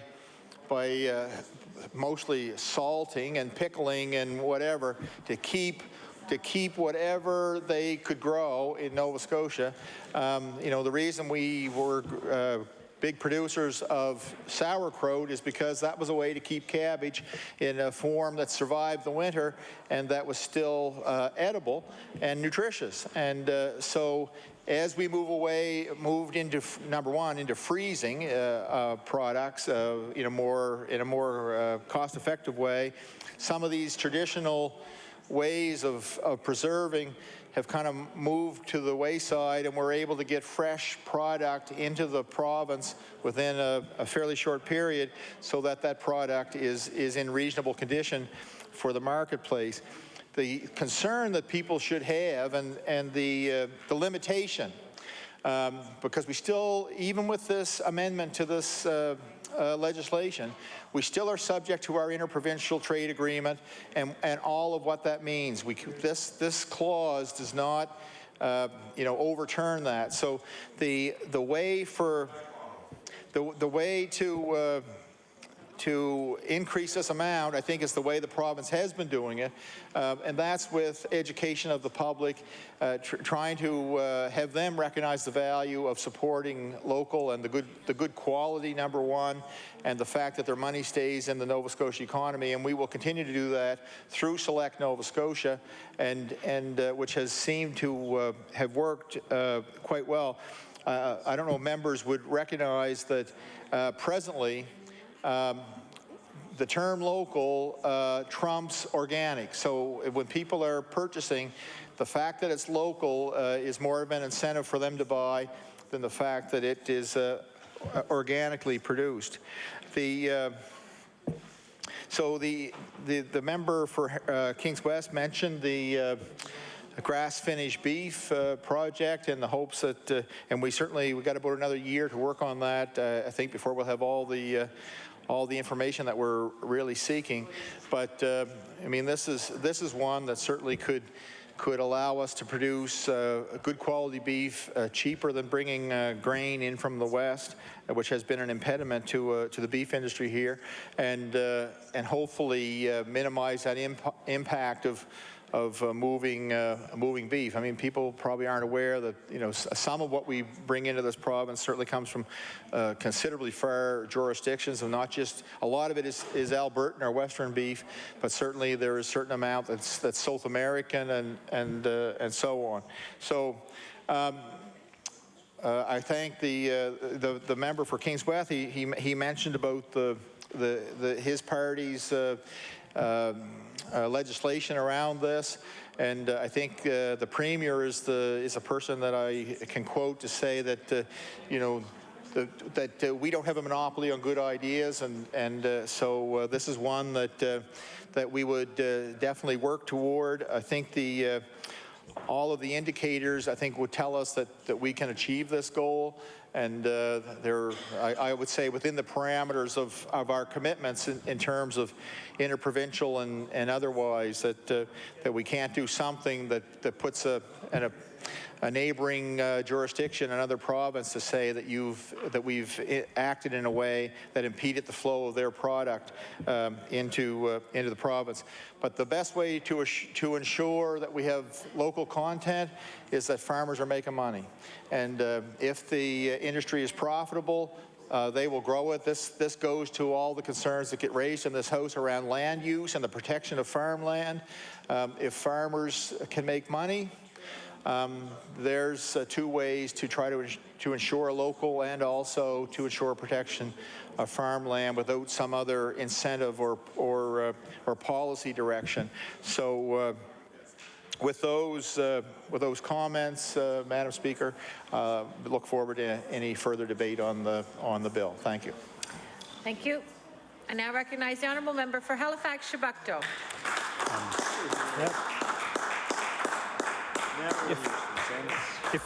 mostly salting and pickling and whatever to keep whatever they could grow in Nova Scotia. The reason we were big producers of sauerkraut is because that was a way to keep cabbage in a form that survived the winter and that was still edible and nutritious. And so as we moved into number one, into freezing products in a more cost-effective way, some of these traditional ways of preserving have kind of moved to the wayside, and we're able to get fresh product into the province within a fairly short period so that product is in reasonable condition for the marketplace. The concern that people should have and the limitation, because we still, even with this amendment to this legislation, we still are subject to our interprovincial trade agreement and all of what that means. This clause does not overturn that. So the way to increase this amount, I think, is the way the province has been doing it, and that's with education of the public, trying to have them recognize the value of supporting local and the good quality, number one, and the fact that their money stays in the Nova Scotia economy, and we will continue to do that through Select Nova Scotia, and which has seemed to have worked quite well. I don't know if members would recognize that presently the term local trumps organic. So when people are purchasing, the fact that it's local is more of an incentive for them to buy than the fact that it is organically produced. So the member for Kings West mentioned the grass-finished beef project in the hopes that, and we got about another year to work on that, I think, before we'll have all the information that we're really seeking. But I mean, this is one that certainly could allow us to produce good quality beef cheaper than bringing grain in from the west, which has been an impediment to the beef industry here, and hopefully minimize that impact of moving beef. I mean, people probably aren't aware that some of what we bring into this province certainly comes from considerably far jurisdictions, and not just a lot of it is Albertan or Western beef, but certainly there is a certain amount that's South American and so on. So I thank the member for Kings West. He mentioned about his party's legislation around this, and I think the Premier is a person that I can quote to say that that we don't have a monopoly on good ideas, and so this is one that we would definitely work toward. I think all of the indicators, I think, would tell us that we can achieve this goal, and I would say, within the parameters of our commitments in terms of interprovincial and otherwise, that we can't do something that puts a neighboring jurisdiction, another province, to say that we've acted in a way that impeded the flow of their product into the province. But the best way to ensure that we have local local content is that farmers are making money. And if the industry is profitable, they will grow it. This goes to all the concerns that get raised in this House around land use and the protection of farmland. If farmers can make money, there's two ways to try to ensure local and also to ensure protection of farmland without some other incentive or policy direction. So with those comments, Madam Speaker, look forward to any further debate on the bill. Thank you. Thank you. I now recognize the honourable member for Halifax-Chebucto.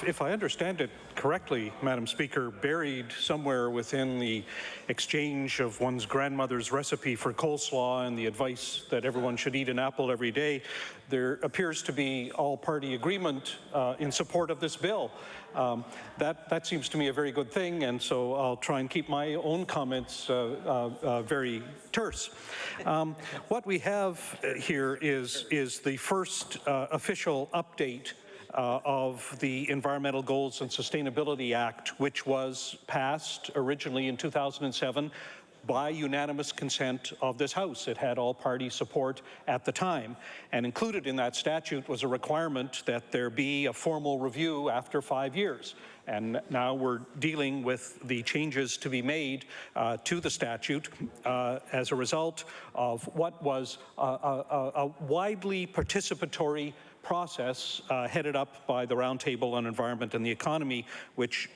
If I understand it correctly, Madam Speaker, buried somewhere within the exchange of one's grandmother's recipe for coleslaw and the advice that everyone should eat an apple every day, there appears to be all-party agreement in support of this bill. That seems to me a very good thing, and so I'll try and keep my own comments very terse. What we have here is the first official update of the Environmental Goals and Sustainability Act, which was passed originally in 2007 by unanimous consent of this House. It had all-party support at the time, and included in that statute was a requirement that there be a formal review after 5 years. And now we're dealing with the changes to be made to the statute as a result of what was a widely participatory process headed up by the Roundtable on Environment and the Economy, which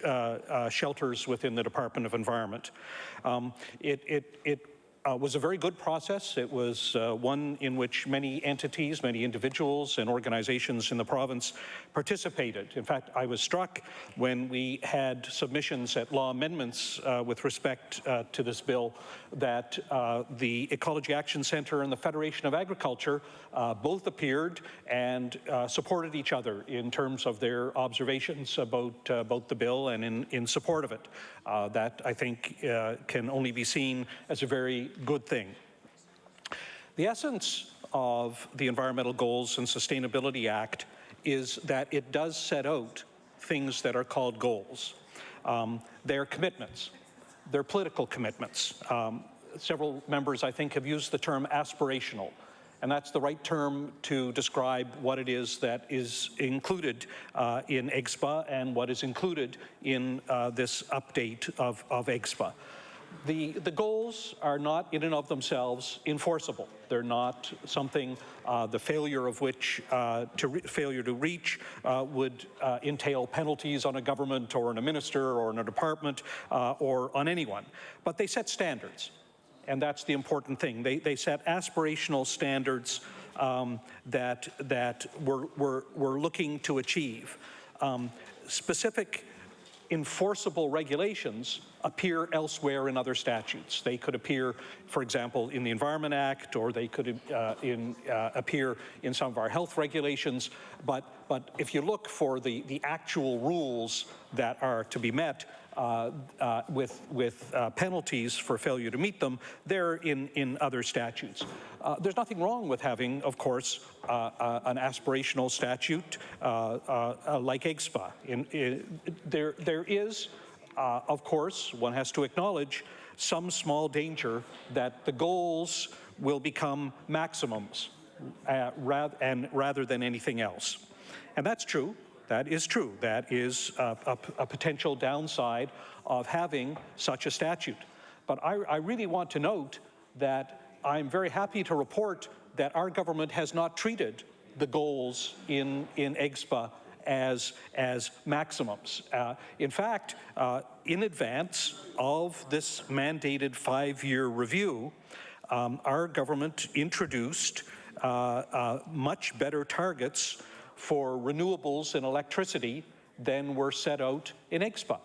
shelters within the Department of Environment. It was a very good process. It was one in which many entities, many individuals and organizations in the province participated. In fact, I was struck when we had submissions at law amendments with respect to this bill that the Ecology Action Centre and the Federation of Agriculture both appeared and supported each other in terms of their observations about the bill and in support of it. That, I think, can only be seen as a very good thing. The essence of the Environmental Goals and Sustainability Act is that it does set out things that are called goals. They're commitments. They're political commitments. Several members, I think, have used the term aspirational, and that's the right term to describe what it is that is included in EGSPA and what is included in this update of EGSPA. The goals are not in and of themselves enforceable. They're not something the failure of which failure to reach would entail penalties on a government or on a minister or on a department or on anyone. But they set standards, and that's the important thing. They set aspirational standards that we're looking to achieve. Specific enforceable regulations appear elsewhere in other statutes. They could appear, for example, in the Environment Act, or they could appear in some of our health regulations. But if you look for the actual rules that are to be met with penalties for failure to meet them, they're in other statutes. There's nothing wrong with having, of course, an aspirational statute like EGSPA. There is, of course, one has to acknowledge some small danger that the goals will become maximums rather than anything else. And that's true. That is true. That is a potential downside of having such a statute. But I really want to note that I'm very happy to report that our government has not treated the goals in EGSPA as maximums. In fact, in advance of this mandated 5-year review, our government introduced much better targets for renewables and electricity than were set out in EGSPA.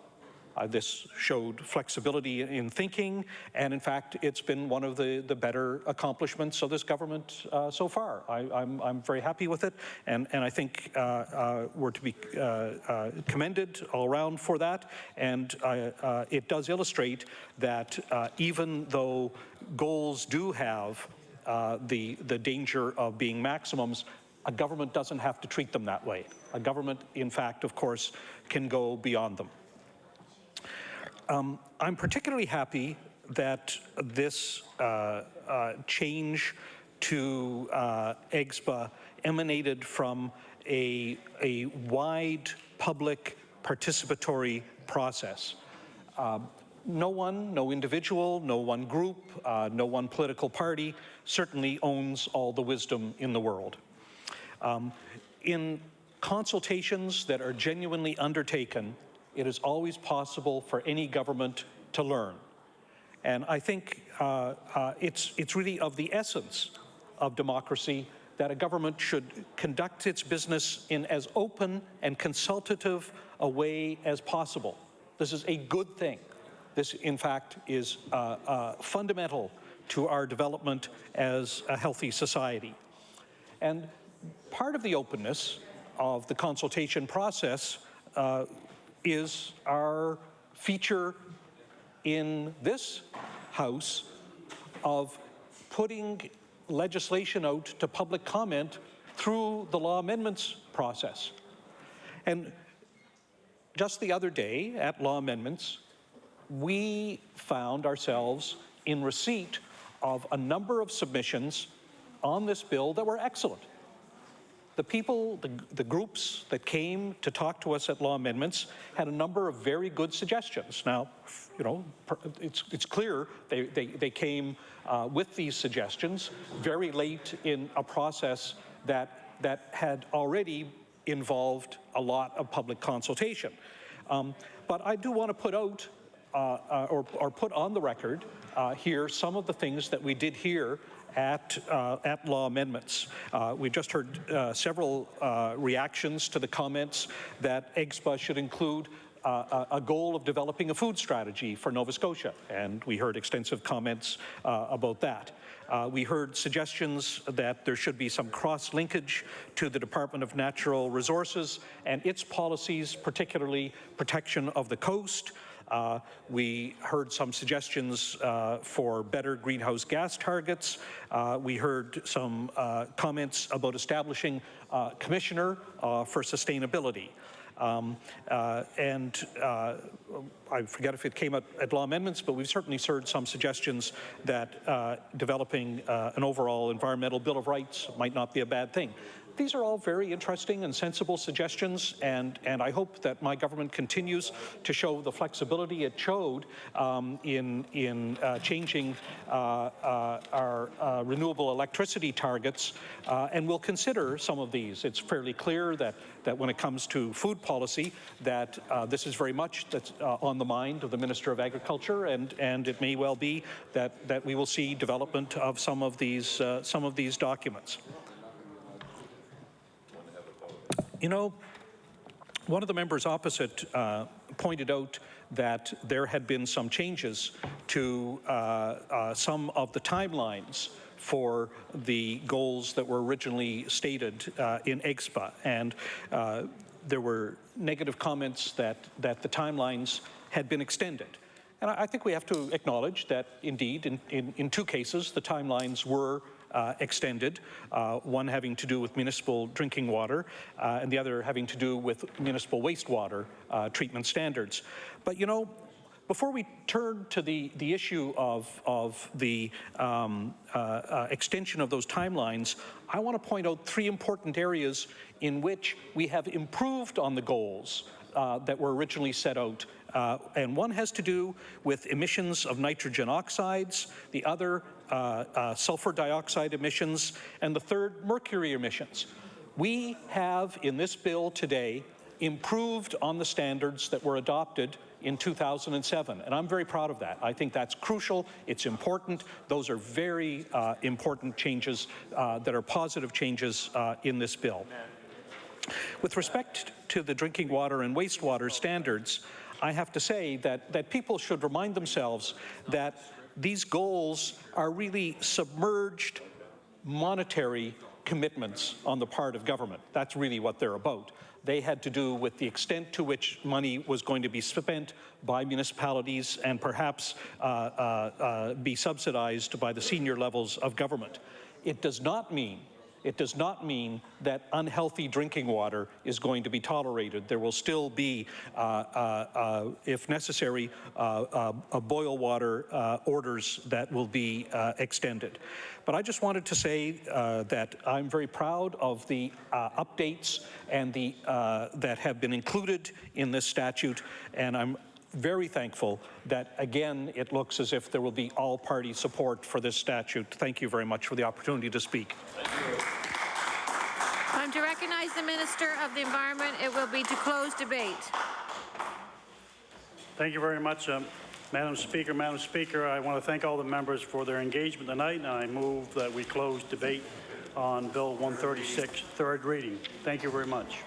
This showed flexibility in thinking, and in fact, it's been one of the better accomplishments of this government so far. I'm very happy with it, and I think we're to be commended all around for that. And it does illustrate that even though goals do have the danger of being maximums, A government doesn't have to treat them that way. A government, in fact, of course, can go beyond them. I'm particularly happy that this change to EGSPA emanated from a wide public participatory process. No one, no individual, no one group, no one political party certainly owns all the wisdom in the world. In consultations that are genuinely undertaken, it is always possible for any government to learn. And I think it's really of the essence of democracy that a government should conduct its business in as open and consultative a way as possible. This is a good thing. This, in fact, is fundamental to our development as a healthy society. And part of the openness of the consultation process is our feature in this House of putting legislation out to public comment through the law amendments process. And just the other day at law amendments, we found ourselves in receipt of a number of submissions on this bill that were excellent. The people, the groups that came to talk to us at law amendments had a number of very good suggestions. Now, you know, it's clear they came with these suggestions very late in a process that had already involved a lot of public consultation. But I do want to put out or put on the record here some of the things that we did hear at law amendments. We just heard several reactions to the comments that EGSPA should include a goal of developing a food strategy for Nova Scotia, and we heard extensive comments about that. We heard suggestions that there should be some cross-linkage to the Department of Natural Resources and its policies, particularly protection of the coast. We heard some suggestions for better greenhouse gas targets. We heard some comments about establishing a commissioner for sustainability. I forget if it came at law amendments, but we've certainly heard some suggestions that developing an overall environmental Bill of Rights might not be a bad thing. These are all very interesting and sensible suggestions, and I hope that my government continues to show the flexibility it showed in changing our renewable electricity targets, and we'll consider some of these. It's fairly clear that when it comes to food policy, that this is very much on the mind of the Minister of Agriculture, and it may well be that we will see development of some of these documents. You know, one of the members opposite pointed out that there had been some changes to some of the timelines for the goals that were originally stated in EGSPA, and there were negative comments that the timelines had been extended. And I think we have to acknowledge that, indeed, in two cases, the timelines were extended, one having to do with municipal drinking water and the other having to do with municipal wastewater treatment standards. But, you know, before we turn to the issue of the extension of those timelines, I want to point out three important areas in which we have improved on the goals that were originally set out. And one has to do with emissions of nitrogen oxides, the other sulfur dioxide emissions, and the third mercury emissions. We have in this bill today improved on the standards that were adopted in 2007, and I'm very proud of that. I think that's crucial, it's important. Those are very important changes that are positive changes in this bill. With respect to the drinking water and wastewater standards, I have to say that people should remind themselves that these goals are really submerged monetary commitments on the part of government. That's really what they're about. They had to do with the extent to which money was going to be spent by municipalities and perhaps be subsidized by the senior levels of government. It does not mean It does not mean that unhealthy drinking water is going to be tolerated. There will still be, if necessary, boil water orders that will be extended. But I just wanted to say that I'm very proud of the updates and the that have been included in this statute, and I'm very thankful that, again, it looks as if there will be all-party support for this statute. Thank you very much for the opportunity to speak. Time to recognize the Minister of the Environment. It will be to close debate. Thank you very much, Madam Speaker. Madam Speaker, I want to thank all the members for their engagement tonight, and I move that we close debate on Bill 136, third reading. Thank you very much.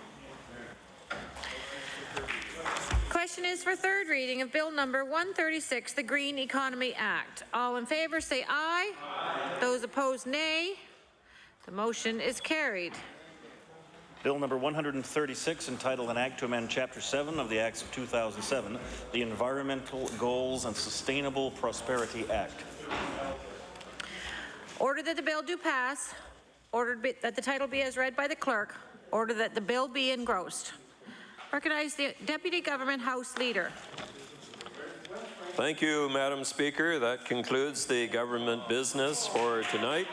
Question is for third reading of Bill number 136, the Green Economy Act. All in favor say aye. Aye. Those opposed, nay. The motion is carried. Bill number 136, entitled An Act to Amend Chapter 7 of the Acts of 2007, the Environmental Goals and Sustainable Prosperity Act. Order that the bill do pass. Ordered that the title be as read by the clerk. Order that the bill be engrossed. Recognize the Deputy Government House Leader. Thank you, Madam Speaker. That concludes the government business for tonight.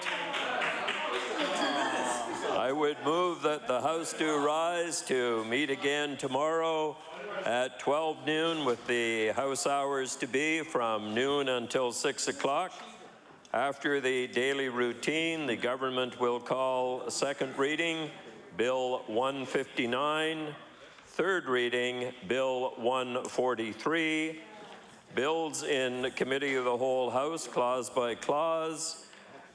I would move that the House do rise to meet again tomorrow at 12 noon, with the House hours to be from noon until 6 o'clock. After the daily routine, the government will call a second reading, Bill 159, third reading, Bill 143, bills in Committee of the Whole House, clause by clause,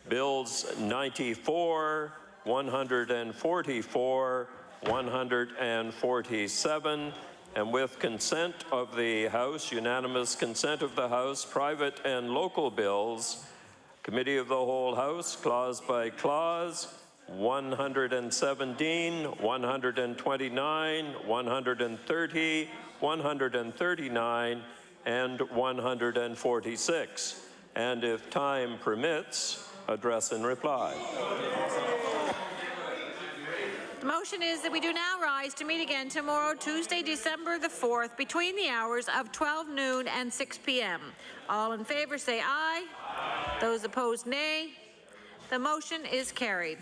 bills 94, 144, 147, and with consent of the House, unanimous consent of the House, private and local bills, Committee of the Whole House, clause by clause, 117, 129, 130, 139, and 146. And if time permits, address and reply. The motion is that we do now rise to meet again tomorrow, Tuesday, December the 4th, between the hours of 12 noon and 6 p.m. All in favor say aye. Aye. Those opposed, nay. The motion is carried.